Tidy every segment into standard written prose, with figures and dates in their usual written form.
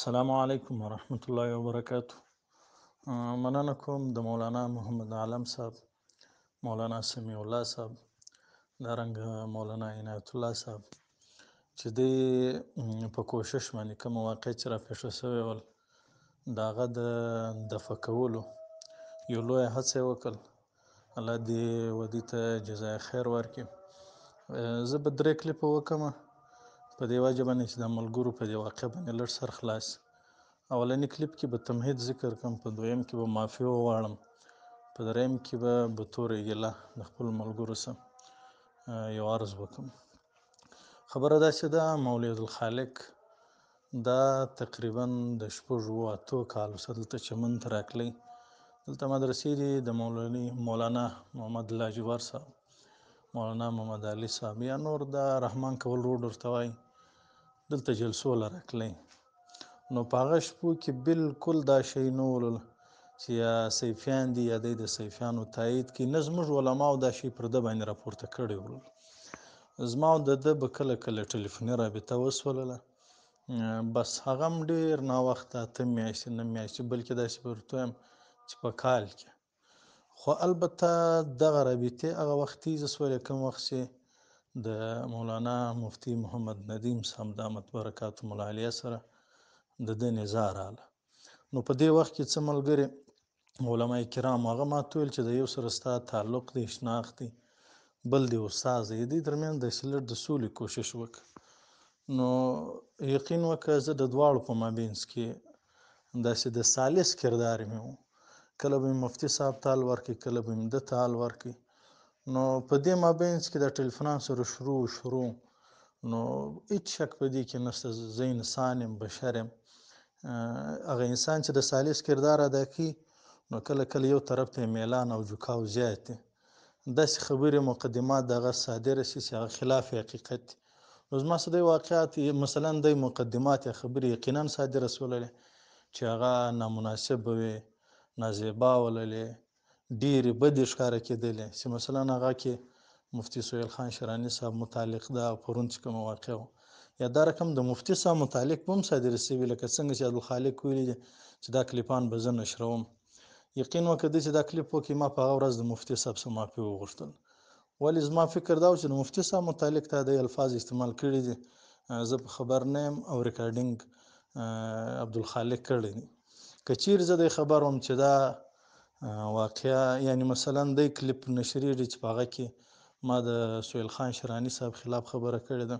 السلام علیکم ورحمة الله وبرکاته. مننه کوم د مولانا محمد عالم صاحب، مولانا سمیع الله صاحب، دارنګه مولانا عنایت الله صاحب چې دوی په کوشش باندې کوم واقع چې راپېښه شوې ول د هغه د دفع کولو یو لویه هڅه یې وکړل. الله دې ودې ته جزای خیر ورکړي. زه به 3 کلیپه وکړم په دې وجه باندې چې د ملګرو په دې واقع باندې لږ سر خلاص. اولنی کلیپ کې به تمهید ذکر کوم، په دویم کې به معافي وغواړم، په دریم کې به بطور ګیله د خپلو ملګرو سره یو عرض وکړم. خبره داسې ده، مولد الخالق دا تقریبا د 6-8 کالو څخه دلته چمن ته راغلی. دلته مدرسې دي د مولانا محمد لاجور صاحب، مولانا محمد علي صاحب یا نور د رحمان کول روډ ورته وایي، دلته جلسو له راغلی. نو په هغه شپو کې بالکل دا شی نه ولل چې یا سیفیان دي یا دی د سیفیانو تایید کې، نه زموږ علماو دا شی پر ده باندې راپورته کړی ول. زما او د ده به کله کله ټلیفوني رابطه وسولله، بس هغه هم ډېر ناوخته 8 میاشتې 9 میاشتې، بلکې داسې به ورته ویم چې په کال کې. خو البته دغه رابطې هغه وخت تیزه سولې کوم وخت چې د مولانا مفتي محمد ندیم صاحب دامت برکاتهم العالیه سره د ده نزاع راغله. نو په دې وخت کې څه ملګري علما کرام هغه ماته ویل چې د یو سره ستا تعلق دی، شناخت دی، بل دی استاد دی، دې ترمنځ داسې لږ د سولې کوشش وکړه. نو یقین وکړه زه د دواړو په مابینځ کې داسې د ثالث کردار مې و، کله به مې مفتي صاحب ته حال ورکړي، کله به مې ده ته حال ورکړي. نو په دې مابینځ کې د ټلیفونان سره شروع نو هیڅ شک په دې کې نشته، زه انسان یم، بشر یم. هغه انسان چې د ثالث کردار ادا کوي نو کله کله یو طرف ته میلان او جوکاو زیات دی، داسې خبرې مقدمات دغه صادره شي چې هغه خلاف حقیقت دي. نو زما څه دی واقعات مثلا د مقدمات یا خبرې یقینا صادره سوللې چې هغه نامناسب وي، نازیبا وللې، ډېرې بدې ښکاره کېدلې، چې مثلا هغه کې مفتي سهیل خان شراني صاحب متعلق ده پرون چې کومه واقع وه، یا دا رقم د مفتي صاحب متعلق به هم صادره شوي، لکه څنګه چې عبدالخالق ویلي دي چې دا کلیپان به زه نشروم. یقین وکړه چې دا کلیپ وکړي، ما په هغه ورځ د مفتي صاحب څخه معافي وغوښتل. ولې زما فکر دا و چې د مفتي صاحب متعلق تا د الفاظ استعمال کړي دي، زه په خبر نه یم او ریکارډینګ عبدالخالق کړی دی. که چیرې زه د خبر وم چې دا واقعه یعنی مثلا د کلیپ نشریږي چې په هغه کې ما د سهیل خان شراني صاحب خلاف خبره کړې ده،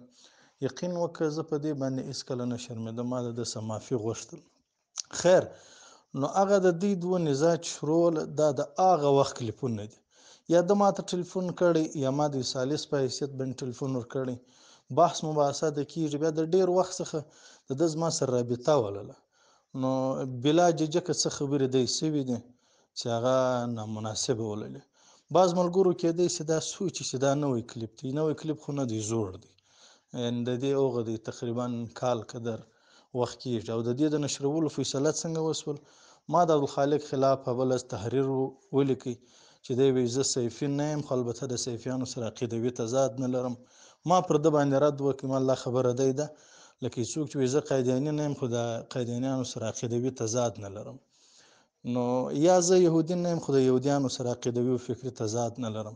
یقین وکړه زه په دې باندې هېڅکله نه شرمېدم، ما د ده څخه معافي غوښتل. خیر، نو هغه د دې دوه نزاع چې شروع دا د هغه وخت کلیپونه دي، یا ده ما ته ټلیفون کړی یا ما د ثالث په حیثیت باندې ټلیفون ورکړی، بحث مباحثه د کېږي، بیا د ډېر وخت څخه د ده زما سره رابطه ولله. نو بلا ججکه څه خبرې دی سوي دي چې هغه نامناسبه وللې. بعض ملګرو کېدی چې دا سوچي چې دا نوی کلیپ دی، نوی کلیپ خو نه دی، زوړ دی، یعنې د دې هغه دی تقریبا کال قدر وخت کېږي. او د دې د نشرولو فیصله څنګه وسول، ما د عبدالخالق خلاف اوله تحریر ولیکئ چې دی وایي زه سیفي نه یم، خو البته د سیفیانو سره عقیدوي تضاد نه لرم. ما پر ده باندې رد وکړ، ما دا خبره دی ده لکه څوک چې وایي زه قادیاني نه یم خو د قادیانیانو سره عقیدوي تضاد نه لرم، نو یا زه یهودي نه یم خو د یهودیانو سره عقیدوي او فکري تضاد نه لرم.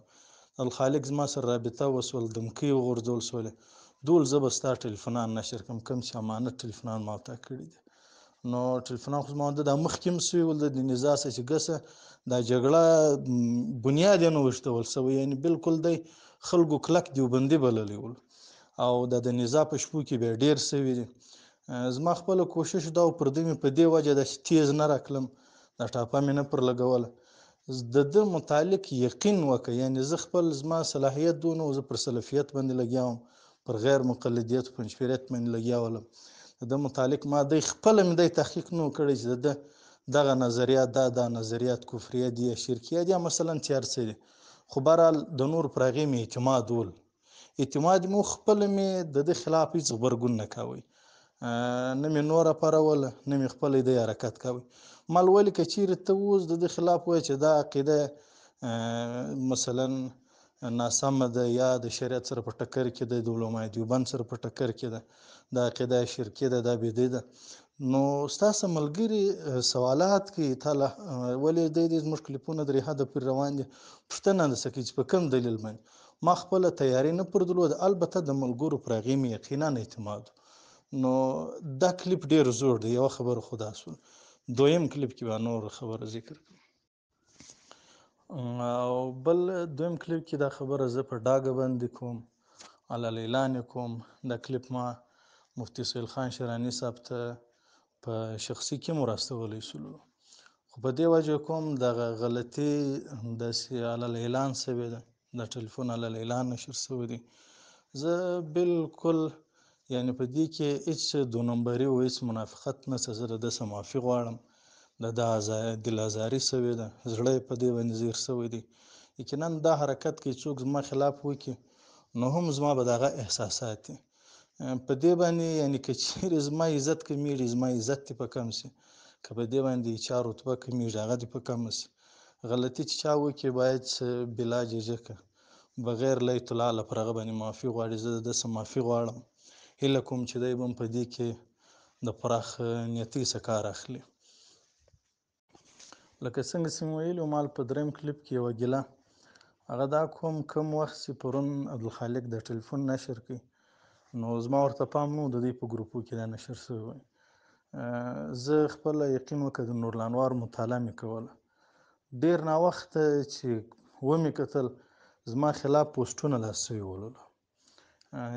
عبدالخالق زما سره رابطه وسول، دمکۍ وغورځول سولې، دول زه به ستا ټلیفونان نشر کړم، کوم چې امانت ټلیفونان ما ته کړي دي. نو ټلیفونان خو زما د مخکې هم سوي ول، د نزاع څخه چې ګسه دا جګړه بنیاد یې نه وشتول سوی، یعنې بالکل دی خلکو کلک دیوبندي بللی ول او د نزاع په شپو کې بیا ډېر سوي دي. زما خپله کوشش دا و پر دوی مې په دې وجه داسې تیز نه راکړم، دا ټاپه مې نه پر لګوله، د ده متعلق یقین وکړه، یعنې زه خپل زما صلاحیت دونه و، زه پر سلفیت باندې لګیا وم، پر غیر مقلدیت پنجپیریت باندې لګیا ولم. د ده متعلق ما دی خپله مې دی تحقیق نه و کړی چې د ده دغه نظریات دا نظریات کفریه دي یا شرکیه دي یا مثلا چې هر څه دي، خو بهرحال د نور پر هغې مې اعتماد ول، اعتماد مې خپله مې د ده خلاف هېڅ غبرګون نه کوئ، نه مې نور اپاروله، نه مې خپله دی حرکت کوئ. مال ولې که چیرې ته اوس د ده خلاف وایې چې دا عقیده مثلا ناسمه ده یا د شریعت سره په ټکر کې ده، د علماء دیوبند سره په ټکر کې ده، دا عقیده شرکي ده، دا بدعي ده، نو ستاسو ملګري سوالات کوي تاله ولې دی زموږ کلیپونه درې حده پورې روان دي پوښتنه درڅخه کوي چې په کوم دلیل باندې ما خپله تیاري نه پر درلوده البته د ملګرو پر هغې مې یقینا اعتماد نو دا کلیپ ډېر زوړ دی یوه خبره خو دا شول دویم کلیپ کې به نور خبره ذکر کړم او بل دویم کلیپ کې دا خبره زه په ډاګه باندې کوم علل اعلان کوم دا کلیپ ما مفتي سهیل خان شیراني صاحب ته په شخصي کې مو راستولی شولو خو په دې وجه کوم دغه غلطي داسې علل اعلان شوې ده د ټلیفون علل اعلان نشر شوی دی زه بالکل یعنی په دې کې هیڅ دو نمبري او هیڅ منافقت نشته زه د ده څخه معافي غواړم د ده دل ازاري شوې ده زړه یې په دې باندې زیر شوی دی یقینا دا حرکت که څوک زما خلاف وکړي نو هم زما به د هغه احساسات دي په دې باندې یعنی که چیرې زما عزت کمیږي زما عزت دې په کم شي که په دې باندې چا رتبه کمیږي هغه دې په کم شي غلطي چې چا وکړي باید بلا ججکه بغیر لیت العاله پر هغه باندې معافي غواړي زه د ده څخه معافي غواړم هیله کوم چې دی به هم په دې کې د پراخ نیتۍ څخه کار اخلي لکه څنګه چې مې ویلي ما په دریم کلیپ کې یوه ګیله هغه دا کوم وخت چې پرون عبدالخالق د ټلیفون نشر کوي نو زما ورته پام نه و د دوی په ګروپو کې دا نشر شوی وی زه خپله یقین وکړه د نورالانوار مطالعه مې کوله ډېر ناوخته چې ومې کتل زما خلاف پوسټونه لا سوي ول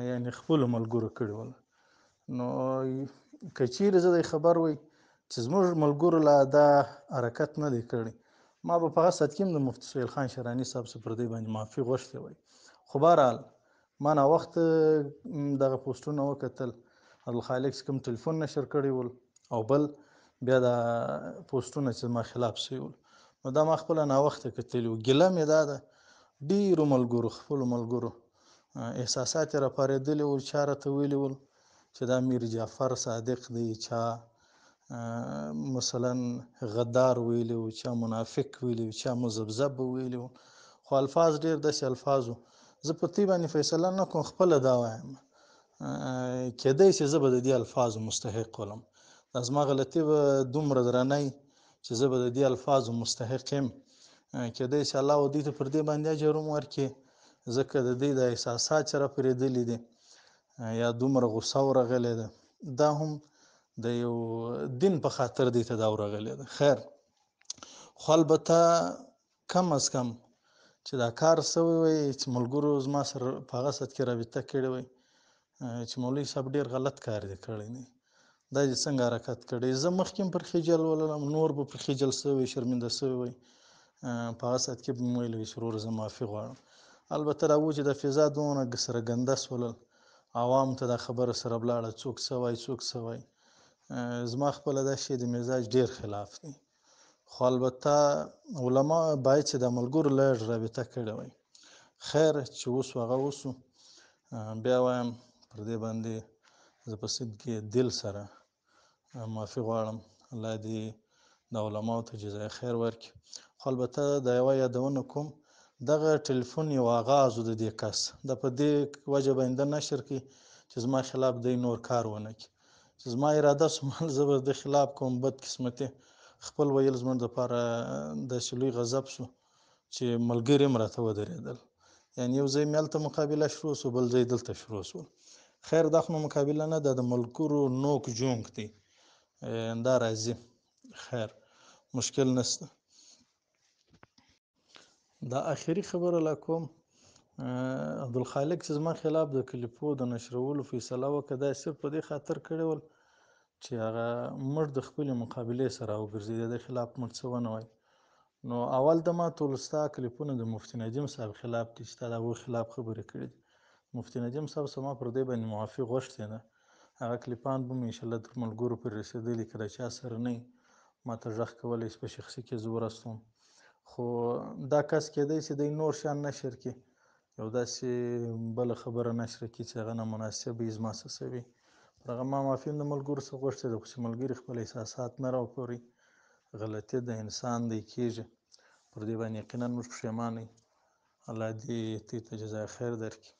یعنې خپلو ملګرو کړي ول نو که چیرې زه د خبر وی چې زموږ ملګرو لا دا حرکت نه دی کړی ما به په هغه ساعت کې هم د مفتي سهیل خان شیراني صاحب څخه پر دې باندې معافي غوښتې وی خو بهرحال ما ناوخته دغه پوسټونه وکتل عبدالخالق چې کوم ټلیفون نشر کړي ول او بل بیا دا پوسټونه چې زما خلاف سوي ول نو دا ما خپله ناوخته کتلي وو ګیله مې دا ده ډېرو ملګرو خپلو ملګرو احساسات یې راپارېدلي ول چا راته ویلي ول چې دا میر جعفر صادق دی چا مثلا غدار ویلي و چا منافق ویلي و چا مذبذب ویلي و خو الفاظ ډېر داسې الفاظو زه په دې باندې فیصله نه کوم خپله دا وایم کېدی چې زه به د دې الفاظو مستحق ولم دا زما غلطي به دومره درنی چې زه به د دې الفاظو مستحق یم کېدی چې الله دوی ته پر دې باندې اجر هم ورکړي ځکه د دوی د احساسات چې راپرېدلي دي یا دومره غوسه ورغلې ده دا هم د یو دین په خاطر دوی ته دا ورغلې ده خیر خو البته کم از کم چې دا کار شوی وی چې ملګرو زما سره په هغه ساعت کې رابطه کړې وی چې مولوي صاحب ډېر غلط کار دی کړی دی دا دې څنګه حرکت کړی زه مخکې هم پر خجل ولرم نور به پر خجل شوی شرمنده شوی وی په هغه ساعت کې به مې ویلي چې وروره زه معافي غواړم البته دا و چې د فضا دونه سره ګنده شولل عوامو ته دا خبره سره ولاړه څوک څه وایي څوک څه وایي زما خپله دا شی د مزاج ډېر خلاف دی خو البته علما باید چې د ملګرو لږ رابطه کړې وای خیر چې وسو هغه وسو بیا وایم پر دې باندې زه په صدقې دل سره معافي غواړم الله دې د علماو ته جزای خیر ورکړي خو البته د یوه یادونه کوم دغه ټلیفون یو آغاز و د دې کس د په دې وجه باندې نشر کړي چې زما خلاف دی نور کار ونه کړي چې زما اراده سمال زه به د خلاف کوم بد قسمتي خپل ویل زموږ دپاره داسې لوی غضب شو چې ملګري هم راته ودرېدل یعنې یو ځای مې هلته مقابله شروع شو بل ځای دلته شروع شول خیر دا خو مقابله نه ده د ملګرو نوک جونک دی دا راځي خیر مشکل نشته دا آخري خبره لا کوم عبدالخالق چې زما خلاف د کلیپو د نشرولو فیصله وکړه دا صرف په دې خاطر کړې ول چې هغه موږ د خپلې مقابلې سره راوګرځي د خلاف موږ څه ونه وایي نو اول د ما ټول ستا کلیپونه د مفتي نجیم صاحب خلاف دي چې تا د هغوی خلاف خبرې کړي دي مفتي نجیم صاحب څخه ما پر دې باندې معافي غوښتې ده هغه کلیپان به مې انشاءالله تر ملګرو پورې رسېدلي که د چا سره نه ما ته غږ کولی شي په شخصي کې زه ورسوم خو دا کس کېدی چې دی نور شیان نشر کړي یو داسې بله خبره نشر کړي چې هغه نامناسب وي زما څه شوي پر هغه ما معافي هم د ملګرو څخه غوښتې ده خو چې ملګري خپل احساسات نه راوپاري غلطي د انسان دی کېږي پر دې باندې یقینا موږ پښیمانه یو الله دې ته جزای خیر درکړي